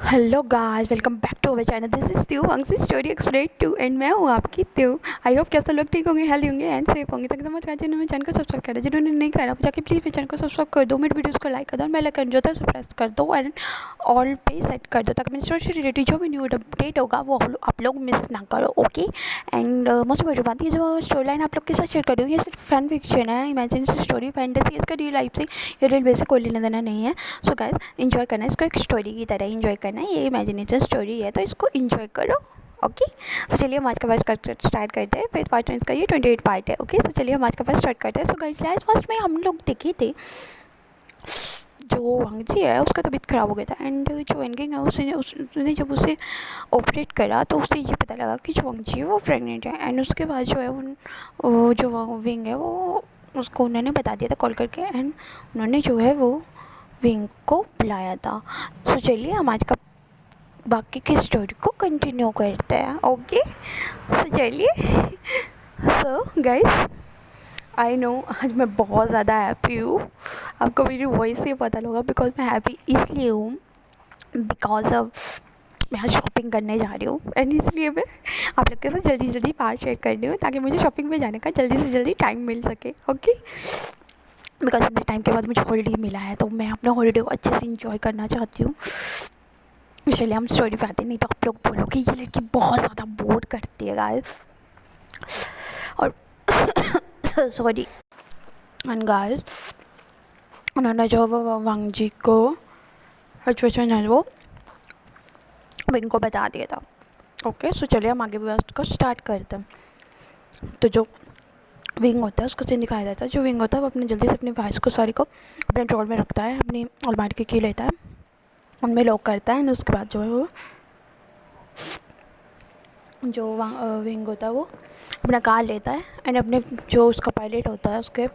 Hello guys, welcome back to our channel. This is त्यू Vanshi story explain to एंड मैं हूँ आपकी त्यू। आई होप कैसे लोग ठीक होंगे, हेल्दी होंगे एंड सेफ होंगे। तक समझ कर जिन्होंने चैनल को सब्सक्राइब करा, जिन्होंने नहीं करा वो जाके प्लीज़ मेरे चैनल को सब्सक्राइब कर दो, मेरे वीडियोस को लाइक कर दो, बेल आइकन जो है प्रेस कर दो एंड ऑल पे सेट कर दो, ताकि मेरी स्टोरी से रिलेटेड जो भी न्यू अपडेट होगा वो आप लोग मिस ना करो। ओके एंड मोस्ट इम्पोर्टेंट बात, ये जो स्टोरी लाइन आप लोग के साथ शेयर कर रही हूँ ये सिर्फ फैन फिक्शन है, इमेजिनेशन स्टोरी, फैंटेसी। इसका रियल लाइफ से ये रियल बेस से कोई लेना देना नहीं है। सो गाइस, इंजॉय करना है इसको, एक स्टोरी की तरह इंजॉय करना है। ये इमेजिनेशन स्टोरी है तो इसको इंजॉय करो। ओके तो चलिए हम आज का पार्ट स्टार्ट करते हैं। फिर पार्ट इसका ये 28 पार्ट है। ओके तो चलिए हम आज का पार्ट स्टार्ट करते हैं। सो गाइस, फर्स्ट में हम लोग देखे थे जो वांगजी है उसका तबीयत ख़राब हो गया था एंड जो एनगिंग है उसने जब उसे ऑपरेट करा तो उसे ये पता लगा कि जो वांगजी है वो प्रेग्नेंट है। एंड उसके बाद जो है वो जो विंग है वो उसको उन्होंने बता दिया था कॉल करके एंड उन्होंने जो है वो विंग को बुलाया था। तो चलिए हम आज का बाकी की स्टोरी को कंटिन्यू करते हैं। ओके तो चलिए। सो गाइस, आई नो आज मैं बहुत ज़्यादा हैप्पी हूँ। आपको मेरी वॉइस से पता लगा बिकॉज मैं हैप्पी इसलिए हूँ बिकॉज ऑफ मैं आज शॉपिंग करने जा रही हूँ एंड इसलिए मैं आप लोग के साथ जल्दी जल्दी पार्ट शेयर कर रही हूँ ताकि मुझे शॉपिंग में जाने का जल्दी से जल्दी टाइम मिल सके। ओके बिकॉज इतने टाइम के बाद मुझे हॉलीडे मिला है तो मैं अपने हॉलीडे को अच्छे से इंजॉय करना चाहती हूँ। चलिए हम स्टोरी पे आते, नहीं तो आप लोग बोलोगे ये लड़की बहुत ज़्यादा बोर करती है गाइस। और सॉरी एंड गाइस, उन्होंने जो वो वांगजी को सिचुएशन है वो विंग को बता दिया था। ओके सो चलिए हम आगे भी को स्टार्ट करते हैं। तो जो विंग होता है उसको सीन दिखाया जाता है। जो विंग होता है वो अपने जल्दी से अपनी वाइस को सारी को अपने ड्रॉर में रखता है, अपनी अलमारी की लेता है, उनमें लॉक करता है एंड उसके बाद जो है वो जो विंग होता है वो अपना कार लेता है एंड अपने जो उसका पायलट होता है उसके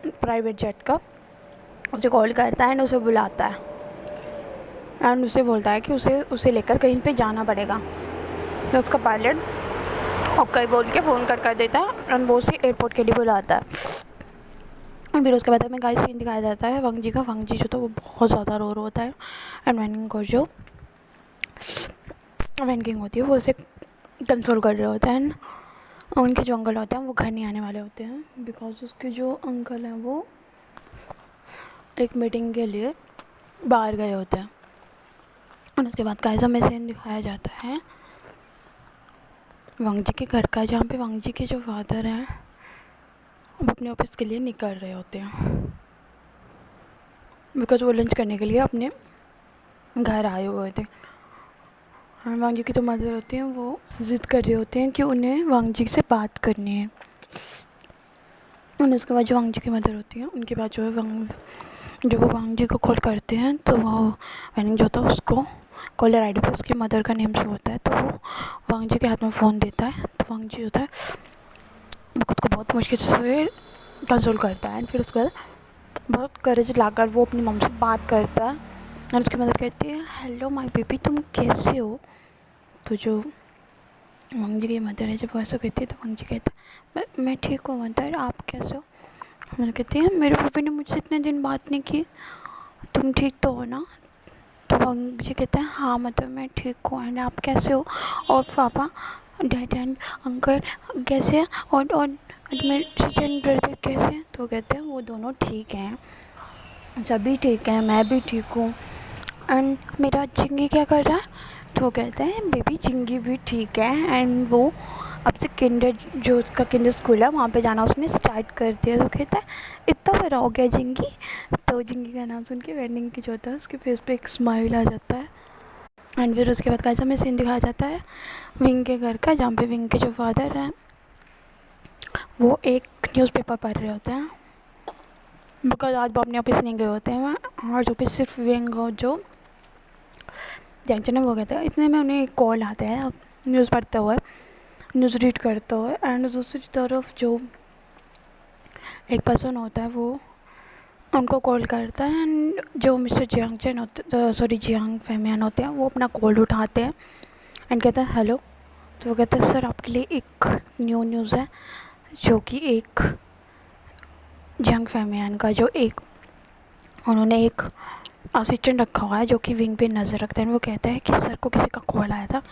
प्राइवेट जेट का उसे कॉल करता है एंड उसे बुलाता है एंड उसे बोलता है कि उसे लेकर कहीं पे जाना पड़ेगा। तो उसका पायलट ओके बोल के फ़ोन कर देता है एंड वो उसे एयरपोर्ट के लिए बुलाता है। और फिर उसके बाद हमें गाइस सीन दिखाया जाता है वांगजी का। वांगजी जो था वो बहुत ज़्यादा रो रहा होता है एंड वैनिंग को जो वैनकिंग होती है वो उसे कंसोल कर रहे होते हैं। उनके जो अंकल होते हैं वो घर नहीं आने वाले होते हैं बिकॉज उसके जो अंकल हैं वो एक मीटिंग के लिए बाहर गए होते हैं। और उसके बाद गाइस हमें सीन दिखाया जाता है वांगजी के घर का, जहाँ पे वांगजी के जो फादर हैं वो अपने ऑफिस के लिए निकल रहे होते हैं बिकॉज वो लंच करने के लिए अपने घर आए हुए थे। और वांगजी की जो मदर होती हैं वो ज़िद कर रहे होते हैं कि उन्हें वांगजी से बात करनी है। और उसके बाद जो वांगजी की मदर होती है उनके बाद जो है जब वो वांगजी को कॉल करते हैं तो वो वैनिंग जो होता है उसको कॉलर आईडी पर उसकी मदर का नेम शो होता है तो वो वांगजी के हाथ में फ़ोन देता है। तो वांगजी होता है वो खुद को बहुत मुश्किल से कंसोल करता है एंड फिर उसके बाद बहुत करेज लाकर वो अपनी मम्मी से बात करता है और उसकी मदर कहती है हेलो माय बेबी, तुम कैसे हो। तो जो वांगजी की मदर है जब वो ऐसा कहती है तो वांगजी कहता है मैं ठीक हूँ मदर, आप कैसे हो। मदर कहती है मेरे पापा ने मुझसे इतने दिन बात नहीं की, तुम ठीक तो हो ना। तो वांगजी कहता है हाँ मदर मैं ठीक हूँ एंड आप कैसे हो, और पापा डैड एंड अंकल कैसे हैं, और मेरे सिस्टर एंड ब्रदर कैसे हैं। तो कहते हैं वो दोनों ठीक हैं, सभी ठीक हैं, मैं भी ठीक हूँ एंड मेरा चिंगी क्या कर रहा है। तो वो कहते हैं बेबी चिंगी भी ठीक है एंड वो अब से किंडर जो उसका किंडर स्कूल है वहाँ पे जाना उसने स्टार्ट कर दिया। तो कहता है इतना बड़ा हो गया जिंगी। तो जिंगी का नाम सुन के वेडिंग की जो होता है उसके फेस पे एक स्माइल आ जाता है एंड फिर उसके बाद कैसा में सीन दिखाया जाता है विंग के घर का, जहाँ पे विंग के जो फादर हैं वो एक न्यूज़पेपर पढ़ रहे होते हैं बिकॉज आज वो अपने ऑफिस नहीं गए होते हैं। आज ऑफिस सिर्फ विंग और जो जंक्शन है वो कहते हैं। इतने में उन्हें एक कॉल आता है न्यूज़ पढ़ते हुए, न्यूज़ रीड करते हुए एंड दूसरी तरफ जो एक पर्सन होता है वो उनको कॉल करता है एंड जो मिस्टर जियांग फैमियान होते हैं वो अपना कॉल उठाते हैं एंड कहते हैं हेलो। तो वो कहते हैं सर आपके लिए एक न्यूज़ है जो कि एक जियांग फैमियान का जो एक उन्होंने एक असिस्टेंट रखा हुआ है जो कि विंग पे नज़र रखता है। वो कहता है कि सर को किसी का कॉल आया था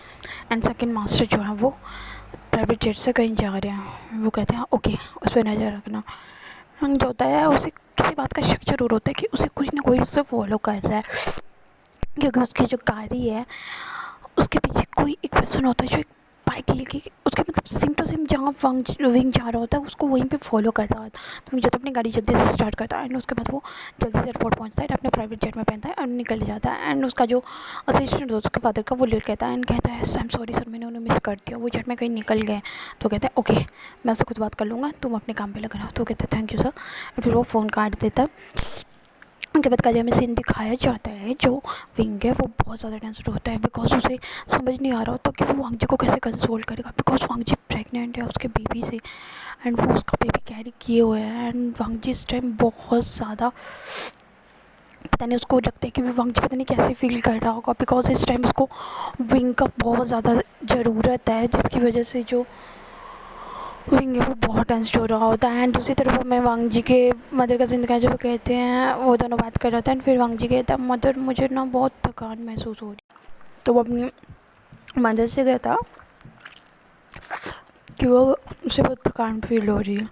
एंड सेकंड मास्टर जो है वो प्राइवेट जेट से कहीं जा रहे हैं। वो कहते हैं ओके उस पर नज़र रखना। जो होता है उसे किसी बात का शक जरूर होता है कि उसे कुछ ना कोई उससे फॉलो कर रहा है, क्योंकि उसकी जो गाड़ी है उसके पीछे कोई एक पर्सन होता है जो एक बाइक लेके उसके मतलब सिम टू सिम जहाँ विंग जा रहा होता है उसको वहीं पे फॉलो कर रहा होता है। तो मुझे तो अपनी गाड़ी जल्दी से स्टार्ट करता है एंड उसके बाद वो जल्दी से एयरपोर्ट पहुँचता है, अपने प्राइवेट जेट में पहनता है और निकल जाता है। एंड उसका जो असिस्टेंट होता है उसके फादर का वो लेट कहता है एंड कहता है आई एम सॉरी सर, मैंने उन्हें मिस कर दिया, वो जेट में कहीं निकल गए। तो कहता है ओके मैं उससे खुद बात कर लूँगा, तुम अपने काम पर लग रहा हो। तो कहता है थैंक यू सर। फिर वो फ़ोन काट देता है। उनके बाद का हमें सीन दिखाया जाता है जो विंग है वो बहुत ज़्यादा टेंशन होता है बिकॉज उसे समझ नहीं आ रहा होता कि वो वांगजी को कैसे कंसोल करेगा, बिकॉज वांगजी प्रेग्नेंट है उसके बेबी से एंड वो उसका बेबी कैरी किए हुए है। एंड वांगजी इस टाइम बहुत ज़्यादा पता नहीं, उसको लगता है कि वांगजी पता नहीं कैसे फील कर रहा होगा बिकॉज इस टाइम उसको विंग का बहुत ज़्यादा ज़रूरत है, जिसकी वजह से जो विंग है वो बहुत टेंस्ड हो रहा होता है। एंड दूसरी तरफ हमें वांगजी के मदर का जिंदगी जो कहते हैं वो दोनों बात कर रहा था एंड फिर वांगजी कहता है मदर मुझे ना बहुत थकान महसूस हो रही। तो वो अपनी मदर से कहता कि वो उसे बहुत थकान फील हो रही है।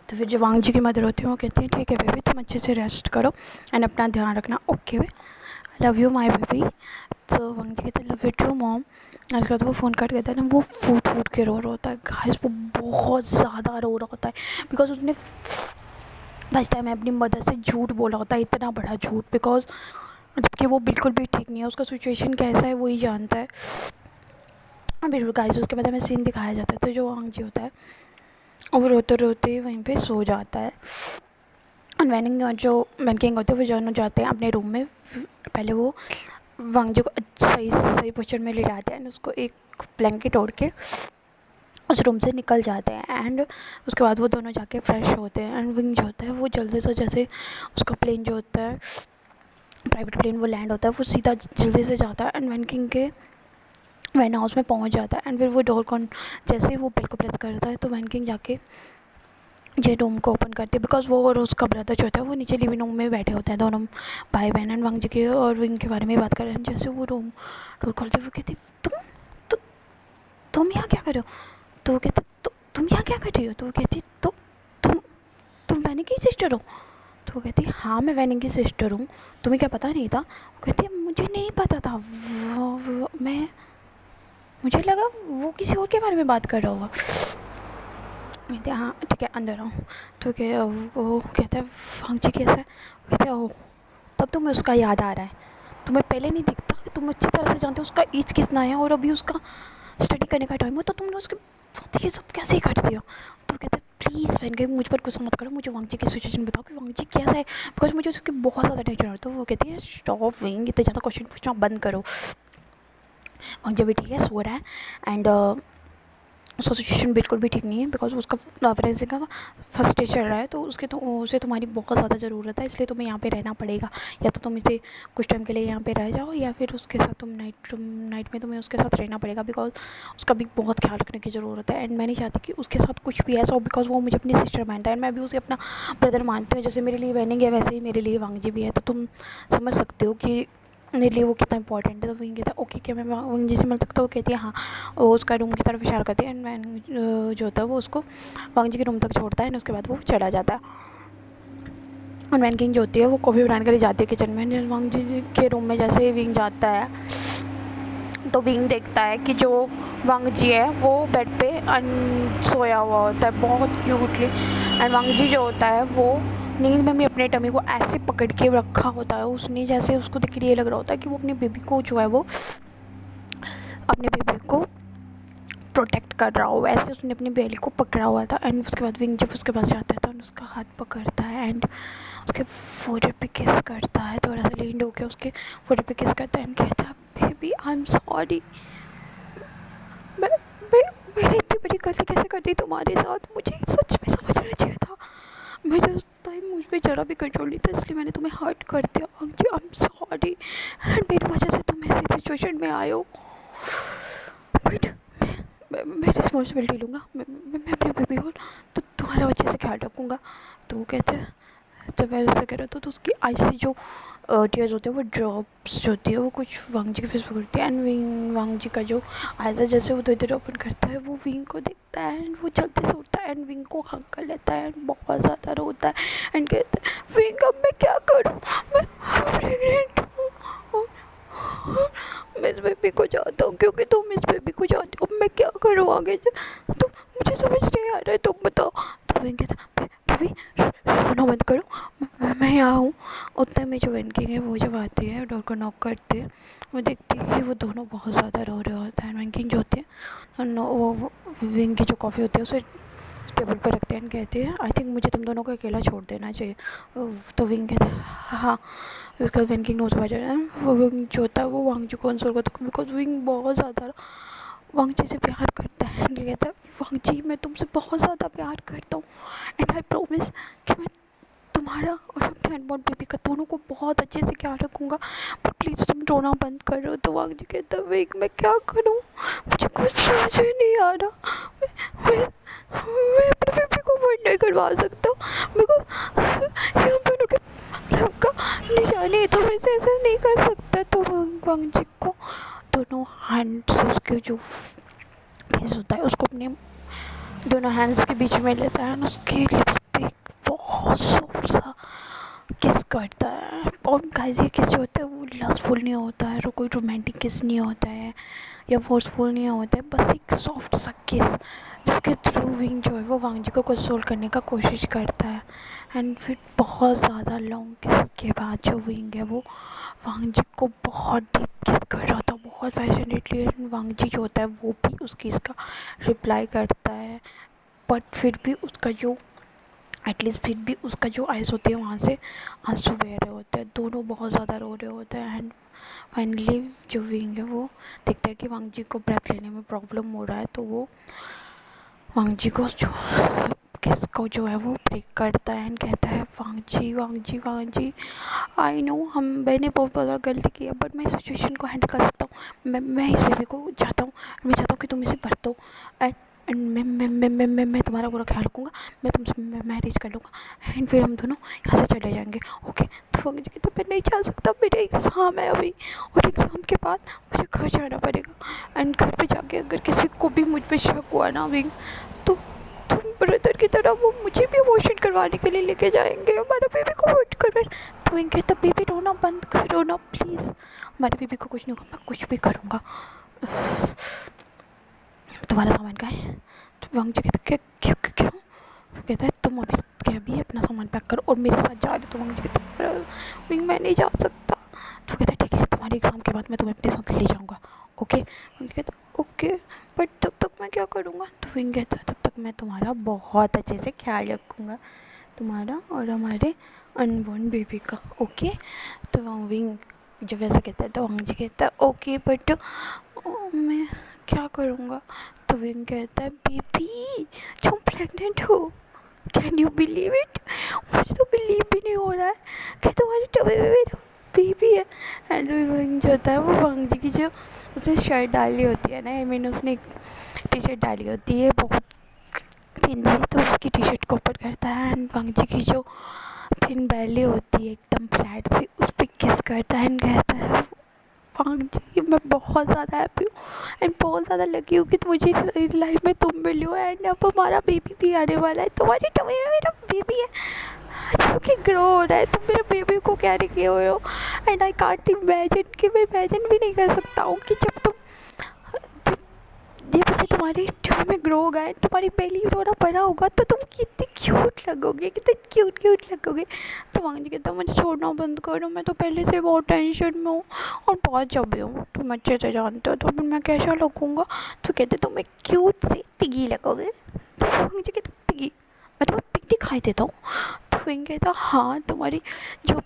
तो फिर जो वांगजी की मदर होती है वो कहती है ठीक है बेबी तुम अच्छे से रेस्ट करो एंड अपना ध्यान रखना, okay love you my baby. तो वांगजी कहते हैं लव यू टू मॉम। उसके बाद वो फ़ोन कट करता है ना, वो फूट फूट के रो रहा होता है गाइस, वो बहुत ज़्यादा रो रहा होता है बिकॉज उसने फर्स्ट टाइम अपनी मदर से झूठ बोला होता है, इतना बड़ा झूठ, बिकॉज जबकि वो बिल्कुल भी ठीक नहीं है, उसका सिचुएशन कैसा है वही जानता है। फिर गाइस उसके बाद हमें सीन दिखाया जाता है तो जो वांगजी होता है वो रोते रोते वहीं पे सो जाता है। वैनकिंग होते हैं वो दोनों जाते हैं अपने रूम में। पहले वो वांगजी को सही सही पोस्चर में लेटाते हैं एंड उसको एक ब्लैंकेट ओढ़ के उस रूम से निकल जाते हैं। एंड उसके बाद वो दोनों जाके फ्रेश होते हैं एंड विंग जो होता है वो जल्दी से जैसे उसका प्लेन जो होता है प्राइवेट प्लेन वो लैंड होता है वो सीधा जल्दी से जाता है एंड वैनकिंग के वैन हाउस में पहुंच जाता है। एंड फिर वो डोर कौन जैसे ही वो बेल को प्रेस करता है तो वैनकिंग जाके जे रूम को ओपन करती है बिकॉज वो और उसका ब्रदर जो होता है वो नीचे लिविंग रूम में बैठे होते हैं, दोनों भाई बहन। एंड वांगजी के और विंग के बारे में बात कर रहे हैं। जैसे वो रूम डोर खोलते वो कहती तुम तुम यहाँ क्या कर रहे हो। तो वो कहते तुम यहाँ क्या कर रही हो। तो वो कहती तुम वैनी की सिस्टर हो। तो वो कहती हाँ मैं वैनी की सिस्टर हूँ, तुम्हें क्या पता नहीं था। वो कहती मुझे नहीं पता था, मैं मुझे लगा वो किसी और के बारे में बात कर रहा होगा। कहते हाँ ठीक है अंदर आओ। तो वो कहता है वांगजी कैसा है। कहते ओह तब तुम्हें उसका याद आ रहा है, तुम्हें पहले नहीं दिखता कि तुम अच्छी तरह से जानते हो उसका एज कितना है और अभी उसका स्टडी करने का टाइम हो, तो तुमने उसके साथ ये सब कैसे ही कर दिया। तो कहते हैं प्लीज़ वैन गई मुझ पर गुस्सा मत करो, मुझे वांगजी की सिचुएशन बताओ कि वांगजी कैसा है, बिकॉज मुझे उसकी बहुत ज़्यादा टेंशन हो। तो वो कहती है स्टॉप विंग, इतने ज़्यादा क्वेश्चन पूछना बंद करो। वांगजी भी ठीक है सो रहा है एंड उसका सिचुएशन बिल्कुल भी ठीक नहीं है बिकॉज उसका प्रेगनेंसी का फर्स्ट स्टेज चल रहा है, तो उसे तुम्हारी बहुत ज़्यादा ज़रूरत है, इसलिए तुम्हें यहाँ पे रहना पड़ेगा। या तो तुम इसे कुछ टाइम के लिए यहाँ पे रह जाओ या फिर उसके साथ तुम नाइट में तुम्हें उसके साथ रहना पड़ेगा बिकॉज उसका भी बहुत ख्याल रखने की ज़रूरत है। एंड मैं नहीं चाहती कि उसके साथ कुछ भी ऐसा हो बिकॉज वो मुझे अपनी सिस्टर मानता है एंड मैं भी उसे अपना ब्रदर मानती हूँ। जैसे मेरे लिए वैनिंग है वैसे ही मेरे लिए वांगजी भी है, तो तुम समझ सकते हो कि मेरे लिए वो कितना इंपॉर्टेंट है। तो वहीं कहता है ओके क्या मैं वांगजी से मिल सकता हूँ। वो कहती है हाँ। वो उसका रूम की तरफ इशारा करती है एंड मैं जो होता है वो उसको वांगजी के रूम तक छोड़ता है एंड उसके बाद वो चला जाता है। और वैन किंग जो होती है वो कॉफ़ी बनाने के लिए जाती है किचन में। वांगजी के रूम में जैसे ही विंग जाता है तो विंग देखता है कि जो वांगजी है वो बेड पे सोया हुआ होता है बहुत क्यूटली। एंड वांगजी जो होता है वो नींद में भी अपने टमी को ऐसे पकड़ के रखा होता है उसने, जैसे उसको देख के ये लग रहा होता है कि वो अपने बेबी को जो है वो अपने बेबी को प्रोटेक्ट कर रहा हो, ऐसे उसने अपनी बेली को पकड़ा हुआ था। एंड उसके बाद विंग जब उसके पास जाता है तो उसका हाथ पकड़ता है एंड उसके फोrehead पे किस करता है, थोड़ा सा लीन होकर उसके फोrehead पे किस करता है एंड कहता है बेबी आई एम सॉरी, मैंने इतनी बड़ी गलती कैसे कर दी तुम्हारे साथ, मुझे सच में समझना चाहिए था, मुझे उस टाइम मुझ पर ज़रा भी कंट्रोल नहीं था इसलिए मैंने तुम्हें हर्ट कर दिया। आई एम सॉरी एंड मेरी वजह से तुम ऐसी सिचुएशन में आए हो, बट मैं रिस्पॉन्सिबिलिटी लूँगा, मैं अपने बेबी को तो तुम्हारा अच्छे से ख्याल रखूँगा। तो वो कहते हैं जब ऐसा कह रहा था तो उसकी आई से जो टीयर्स होते हैं वो ड्रॉप्स जो होती है वो कुछ वांग जी के फेस पर गिरती है। एंड वांग जी का जो आयदा जैसे वो इधर ओपन करता है वो विंग को देखता है एंड वो जल्दी से उठता है एंड विंग को हक कर लेता है एंड बहुत ज़्यादा रोता है एंड कहता है विंग अब मैं क्या करूँ, मैं प्रेग्नेंट हूँ, मैं इस बेबी को चाहता हूँ क्योंकि तुम इस बेबी को चाहती हो, मैं क्या करूँ आगे, तुम मुझे समझ नहीं आ रहा है, तुम बताओ। तो विंग कहता बेबी रोना मत करो, मैं यहाँ हूँ। उतने में जो वेनकिंग है वो जब आती है डोर को नॉक करते हैं, वो देखती है कि वो दोनों बहुत ज़्यादा रो रहे होते हैं। वेनकिंग जो होती है वो विंग की जो कॉफ़ी होती है उसे टेबल पर रखते हैं, कहते हैं आई थिंक मुझे तुम दोनों को अकेला छोड़ देना चाहिए। तो विंग कहते हैं हाँ। उसका वेनकिंग नोट समझ रहा है वो विंग जो होता है वो वांग जी को कंसोल करता है बिकॉज विंग बहुत ज़्यादा वांग जी से प्यार करता है। कहता है वांग जी मैं तुमसे बहुत ज़्यादा प्यार करता हूँ एंड आई प्रॉमिस कि मैं तुम्हारा और अपने अनबॉर्न बेबी का दोनों को बहुत अच्छे से ख्याल रखूँगा, बट प्लीज़ तुम रोना बंद करो। तो वांग जी कहता है वेग मैं क्या करूँ, मुझे कुछ समझ ही नहीं आ रहा, मैं अपने बेबी को बर्थ नहीं करवा सकता, मेरे को हम दोनों के लव का निशानी है तो मैं ऐसे नहीं कर सकता। तो वांग जी को दोनों हैंड्स उसके जो फेस होता है उसको अपने दोनों हैंड्स के बीच में लेता है, उसके लिप्स पे बहुत सॉफ्ट सा किस करता है। और गाइस ये किस जो होता है वो लस्टफुल नहीं होता है, कोई रोमांटिक किस नहीं होता है या फोर्सफुल नहीं होता है, बस एक सॉफ्ट सा किस जिसके थ्रू विंग जो है वो वांग जी को कंसोल करने का कोशिश करता है। एंड फिर बहुत ज़्यादा लॉन्ग किस के बाद जो विंग है वो वांग जी को बहुत डीप किस कर रहा था, बहुत पैशनेटली। वांग जी जो होता है वो भी उस किस का रिप्लाई करता है, बट फिर भी उसका जो एटलीस्ट फिर भी उसका जो आइज़ होती है वहाँ से आंसू बह रहे होते हैं, दोनों बहुत ज़्यादा रो रहे होते हैं। एंड फाइनली जो विंग है वो देखता है कि वांग जी को ब्रेथ लेने में प्रॉब्लम हो रहा है, तो वो वांग जी को जो किसको जो है वो ब्रेक करता है एंड कहता है वांग जी वांग जी वांग जी आई नो मैंने बहुत बड़ा गलती की है बट मैं इस सिचुएशन को हैंडल कर सकता हूँ, मैं इस बेबी को चाहता हूँ, मैं चाहता हूँ कि तुम इसे बरतो एंड मैं तुम्हारा पूरा ख्याल रखूँगा, मैं तुमसे मैरिज कर लूँगा एंड फिर हम दोनों यहाँ से चले जाएंगे ओके। तो वांग जी कहते मैं नहीं जा सकता, मेरा एग्ज़ाम है अभी और एग्ज़ाम के बाद मुझे घर जाना पड़ेगा एंड घर पे जाके अगर किसी को भी मुझ पर शक हुआ ना विंग तो तुम ब्रदर की तरह वो मुझे भी अबॉर्शन करवाने के लिए लेके जाएंगे, हमारा बेबी को अबॉर्ट करवाने। तो विंग कहता बेबी रोना बंद करो ना प्लीज़, हमारे बेबी को कुछ नहीं होगा, मैं कुछ भी करूँगा, तुम्हारा सामान कहाँ है। तो वांग जी कहता क्यों क्यों क्यों, वो कहता है तुम अभी क्या भी अपना सामान पैक करो और मेरे साथ जा रहे। तो वांग जी कहता विंग मैं नहीं जा सकता। तो कहता ठीक है तुम्हारे एग्ज़ाम के बाद मैं तुम्हें अपने साथ ले जाऊँगा ओके। वांग जी कहता ओके बट तब तक मैं क्या करूँगा। तो विंग कहता है तब तक मैं तुम्हारा बहुत अच्छे से ख्याल रखूँगा, तुम्हारा और हमारे अनबॉर्न बेबी का ओके। तो विंग जब ऐसा कहता है तो वांग जी कहता है ओके बट मैं क्या करूँगा। तो विंग कहता है बेबी तुम प्रेग्नेंट हो, कैन यू बिलीव इट, मुझे तो बिलीव भी नहीं हो रहा है कि तुम्हारे टबे में मेरा बेबी है। एंड विंग जो होता है वो वांग जी की जो उसने शर्ट डाली होती है ना, आई मीन उसने एक टी शर्ट डाली होती है बहुत थिन सी, तो उसकी टी शर्ट को ऊपर करता है एंड वांग जी की जो थिन बैली होती है एकदम फ्लैट सी उस पर किस करता है एंड कहता है वांग जी मैं बहुत ज़्यादा हैप्पी हूँ एंड बहुत ज़्यादा लकी हूँ कि मुझे लाइफ में तुम मिली हो एंड अब हमारा बेबी भी आने वाला है, तुम्हारी टमी में मेरा बेबी है जो कि ग्रो हो रहा है, तुम मेरे बेबी को कैरी किए हुए हो एंड आई कांट इमेजिन कि मैं इमेजिन भी नहीं कर सकता हूँ कि जब तुम ये बेबी तुम्हारी टमी में ग्रो होगा एंड तुम्हारी बेली थोड़ा बड़ा होगा तो तुम कितनी क्यूट लगोगे, कितने क्यूट लगोगे। तो वांग जी कहता मुझे छोड़ना बंद करो, मैं तो पहले से बहुत टेंशन में हूँ और बहुत जबी हूँ, तुम अच्छे से जानते हो, तो फिर मैं कैसा लगूँगा। तो कहते तुम एक क्यूट सी पिगी लगोगे। तो वांग जी कहते पिगी, मैं तुम्हें पिग दिखाई देता हूँ। तो विंग कहता हाँ तुम्हारी जो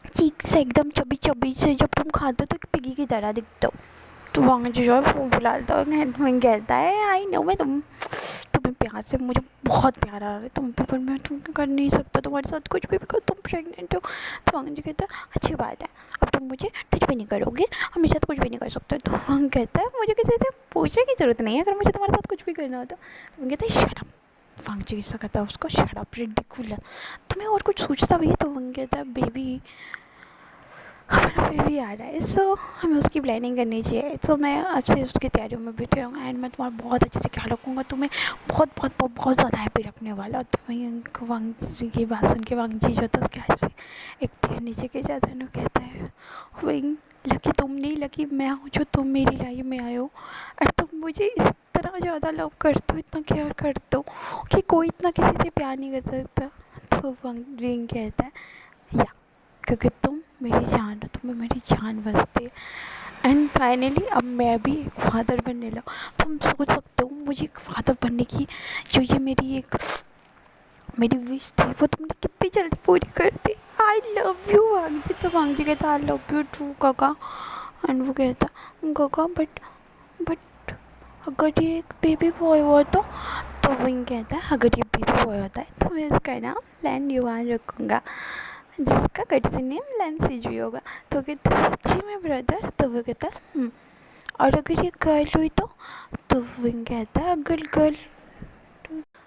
चीक से एकदम चबी से जब तुम खाते हो तो एक पिगी की तरह दिखते हो। तो वांग जी जो है वो बुलाता है, विंग कहता है आई नो मैं तुम्हें प्यार से मुझे बहुत प्यार आ रहा है तुम पे, पर मैं तुम कर नहीं सकता तुम्हारे साथ कुछ भी बिकॉज तुम प्रेग्नेंट हो। तो वांग जी कहता है अच्छी बात है अब तुम मुझे टच भी नहीं करोगे, हमेशा तो कुछ भी नहीं कर सकते। तो वांग कहता है मुझे किसी से पूछने की ज़रूरत नहीं है, अगर मुझे तुम्हारे साथ कुछ भी करना होता। तो कहता है शट अप वांगजी ऐसा कहता है उसको, शट अप रिडिकुलस, तुम्हें और कुछ सोचता भी है? तो वांग कहता है बेबी, हमारा बेबी आ रहा है, सो हमें उसकी प्लानिंग करनी चाहिए, तो मैं आपसे उसकी तैयारियों में बैठे होंगे एंड मैं तुम्हारा बहुत अच्छे से ख्याल रखूँगा, तुम्हें बहुत बहुत बहुत बहुत ज़्यादा हैप्पी रखने वाला। तो वहीं उनको वांगजी की बात सुन के वांगजी जो था उसके हाथ से एक टेर नीचे के जाता है, कहता है वहीं लकी तुम नहीं, लकी मैं हूँ जो तुम मेरी लाइफ में आए हो, और तुम मुझे इस तरह ज़्यादा लव करते हो, इतना केयर करते हो कि कोई इतना किसी से प्यार नहीं कर सकता। तो वांग कहता है या, क्योंकि तुम मेरी जान हो, तुम्हें मेरी जान बसती है। एंड फाइनली अब मैं भी एक फादर बनने लगा। तुम सोच सकते हो मुझे एक फादर बनने की जो ये मेरी विश थी वो तुमने कितनी जल्दी पूरी कर दी। I love you वांगजी। तो वांगजी कहता आई लव यू टू काका। एंड वो कहता काका बट अगर ये एक बेबी बॉय हुआ तो वही कहता है अगर ये बेबी बॉय होता है तो मैं इसका नाम लैन युवान रखूँगा, जिसका कटसी नेम लेंसिज भी होगा। तो कहता सच्ची में ब्रदर? तो वो कहता और अगर ये गर्ल हुई तो वो कहता है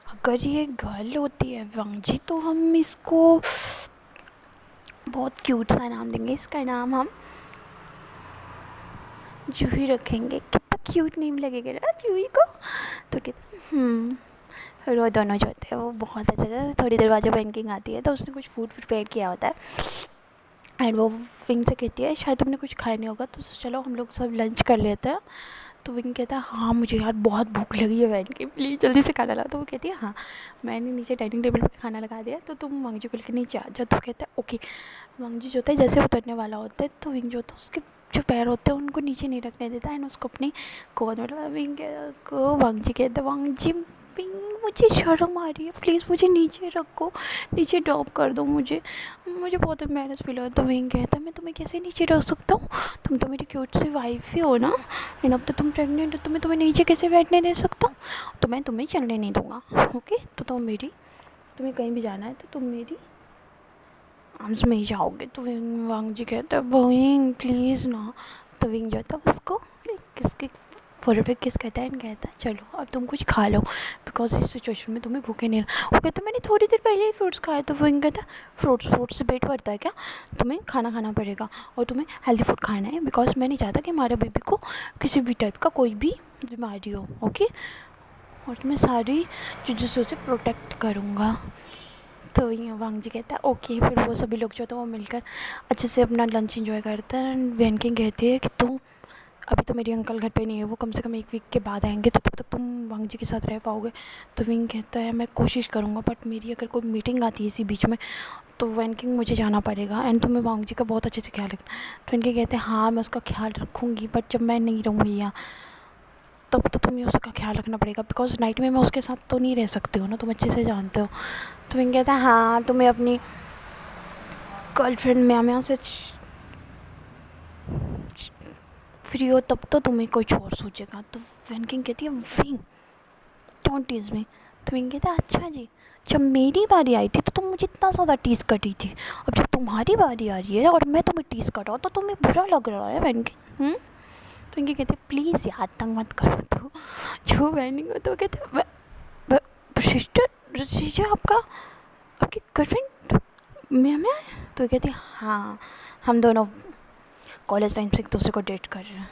अगर ये गर्ल होती है वांगजी तो हम इसको बहुत क्यूट सा नाम देंगे, इसका नाम हम जूही रखेंगे। कितना क्यूट नेम लगेगा ना जूही को। तो कहता फिर वो दोनों जो होते हैं वो बहुत अच्छा था। थोड़ी देर बाद जब बैंकिंग आती है तो उसने कुछ फूड प्रिपेयर किया होता है एंड वो विंग से कहती है शायद तुमने कुछ खाया नहीं होगा तो चलो हम लोग सब लंच कर लेते हैं। तो विंग कहता है हाँ मुझे यार बहुत भूख लगी है बहन की, प्लीज़ जल्दी से खाना ला। तो वो कहती है हाँ मैंने नीचे डाइनिंग टेबल पे खाना लगा दिया तो तुम वांगजी को लेकर नीचे आ जाओ। तो कहता है ओके। वांगजी जो होता है जैसे उतरने वाला होता है तो विंग जो होता है उसके जो पैर होते हैं उनको नीचे नहीं रखने देता एंड उसको अपनी गोद में लगा। विंग को वांगजी कहता है वांगजी मुझे शर्म आ रही है, प्लीज़ मुझे नीचे रखो, नीचे ड्रॉप कर दो, मुझे बहुत एम्बैरेस फील हो रहा है। तो विंग कहता है मैं तुम्हें कैसे नीचे रख सकता हूँ, तुम तो मेरी क्यूट सी वाइफ ही हो ना एंड अब तो तुम प्रेग्नेंट हो, तुम्हें नीचे कैसे बैठने दे सकता हूँ, तो मैं तुम्हें चलने नहीं दूँगा। ओके तो तुम्हें कहीं भी जाना है तो तुम मेरी आर्म्स में ही जाओगे। तो वांगजी कहता है विंग प्लीज़ ना। तो विंग जो था उसको किसके फोर पे किस कहता है एंड कहता है चलो अब तुम कुछ खा लो बिकॉज इस सिचुएशन में तुम्हें भूखे नहीं। वो कहता है मैंने थोड़ी देर पहले ही फ्रूट्स खाए। तो वो कहता है फ्रूट्स से पेट भरता है क्या, तुम्हें खाना पड़ेगा और तुम्हें हेल्दी फूड खाना है बिकॉज मैं नहीं चाहता कि हमारे बेबी को किसी भी टाइप का कोई भी बीमारी हो। ओके और तुम्हें सारी चीज़ों से प्रोटेक्ट करूँगा। तो ये वांगजी कहता है ओके। फिर वो सभी लोग जो था वो मिलकर अच्छे से अपना लंच एंजॉय करते हैं एंड वैनकिंग कहती है कि तू अभी तो मेरे अंकल घर पे नहीं है, वो कम से कम 1 वीक के बाद आएंगे तो तब तक तुम वांगजी के साथ रह पाओगे। तो विंग कहता है मैं कोशिश करूँगा बट मेरी अगर कोई मीटिंग आती है इसी बीच में तो वैनकिंग मुझे जाना पड़ेगा एंड तुम्हें वांगजी का बहुत अच्छे से ख्याल रखना। तो इनके कहते हैं हाँ मैं उसका ख्याल रखूँगी बट जब मैं नहीं रहूँगी यहाँ तब तो तुम्हें उसका ख्याल रखना पड़ेगा बिकॉज नाइट में मैं उसके साथ तो नहीं रह सकती हूँ ना, तुम अच्छे से जानते हो। तो विंग कहता है हाँ तुम्हें अपनी गर्लफ्रेंड म्याम्या से फ्री हो तब तो तुम्हें कुछ और सोचेगा। तो वैनकिंग कहती है विंग डोंट टीज मी। तो विंग कहता है अच्छा जी जब मेरी बारी आई थी तो तुम मुझे इतना ज़्यादा टीज़ करी थी, अब जब तुम्हारी बारी आ रही है और मैं तुम्हें टीज़ कर रहा हूँ तो तुम्हें बुरा लग रहा है वैनकिंग। तो इनके कहते प्लीज़ यार तंग मत करो। तो जो वैनिंग हो तो कहते सिस्टर शीशा आपकी गर्लफ्रेंड मैं तो कहती हाँ हम दोनों कॉलेज टाइम से एक दूसरे को डेट कर रहे हैं,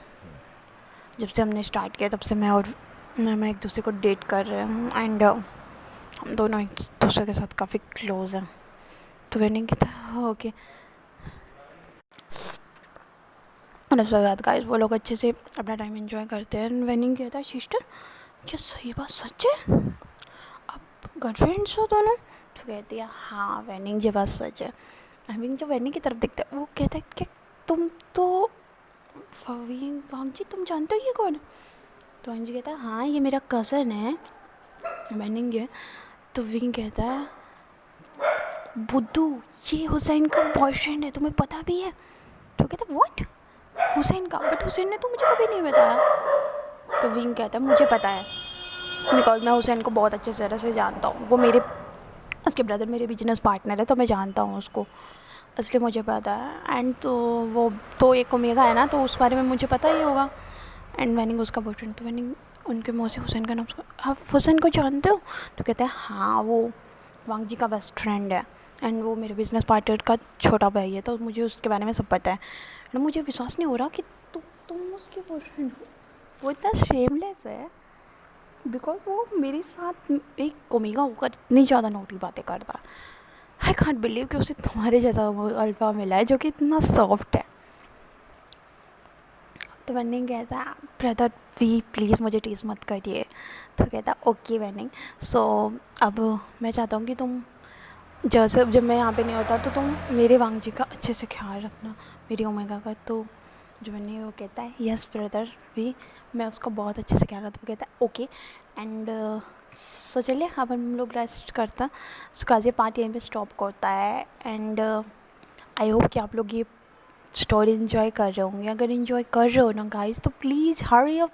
जब से हमने स्टार्ट किया तब से मैं एक दूसरे को डेट कर रहे हैं एंड हम दोनों एक दूसरे के साथ काफ़ी क्लोज हैं। तो मैंने कहा ओके उसके बाद गाइस वो लोग अच्छे से अपना टाइम एंजॉय करते हैं। वेनिंग कहता है सिस्टर क्या सही बात सच है, आप गर्लफ्रेंड्स हो दोनों? तो कहती है हाँ वेनिंग ये बात सच है। वेनिंग जब वेनिंग की तरफ देखता है वो कहता है कि तुम तो वांगजी तुम जानते हो ये कौन है? तो वांगजी कहता है हाँ ये मेरा कज़न है वेनिंग है। तो विंग कहता है बुद्धू ये हुसैन का बॉयफ्रेंड है, तुम्हें पता भी है? तो कहता है व्हाट हुसैन का, बट हुसैन ने तो मुझे कभी नहीं बताया। तो विंग कहता है मुझे पता है बिकॉज मैं हुसैन को बहुत अच्छे तरह से जानता हूँ, वो उसके ब्रदर मेरे बिजनेस पार्टनर है तो मैं जानता हूँ उसको, इसलिए मुझे पता है। एंड तो वो तो एक ओमेगा है ना तो उस बारे में मुझे पता ही होगा एंड वेनिंग उसका बॉयफ्रेंड। तो वेनिंग उनके मुँह से हुसैन का नाम आप हुसैन को जानते हो? तो कहते हैं हाँ, वो वांग जी का बेस्ट फ्रेंड है एंड वो मेरे बिजनेस पार्टनर का छोटा भाई है, तो मुझे उसके बारे में सब पता है। एंड मुझे विश्वास नहीं हो रहा कि तुम उसके बॉयफ्रेंड हो। वो इतना शेमलेस है बिकॉज वो मेरे साथ एक कोमिगा होकर इतनी ज़्यादा नोटी बातें करता है। आई कांट बिलीव कि उसे तुम्हारे जैसा अल्फा मिला है जो कि इतना सॉफ्ट है। तो वनिंग कहता ब्रदर भी प्लीज़ मुझे टीज़ मत करिए। तो कहता ओके वनिंग। सो अब मैं चाहता हूँ कि तुम जब मैं यहाँ पे नहीं होता तो तुम मेरे वांग जी का अच्छे से ख्याल रखना, मेरी ओमेगा का। तो जो मैंने वो कहता है यस ब्रदर भी, मैं उसका बहुत अच्छे से ख्याल रखता हूँ। कहता है ओके एंड सो चलिए अब हम लोग रेस्ट करता। उसका आज ये पार्ट यहीं पे स्टॉप करता है एंड आई होप कि आप लोग ये स्टोरी इन्जॉय कर रहे होंगे। अगर इन्जॉय कर रहे हो ना गाइस तो please hurry up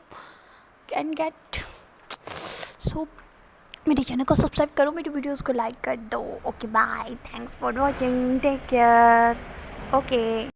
and get so मेरे चैनल को सब्सक्राइब करो, मेरी वीडियोस को लाइक कर दो। Okay bye, thanks for watching, take care. Okay.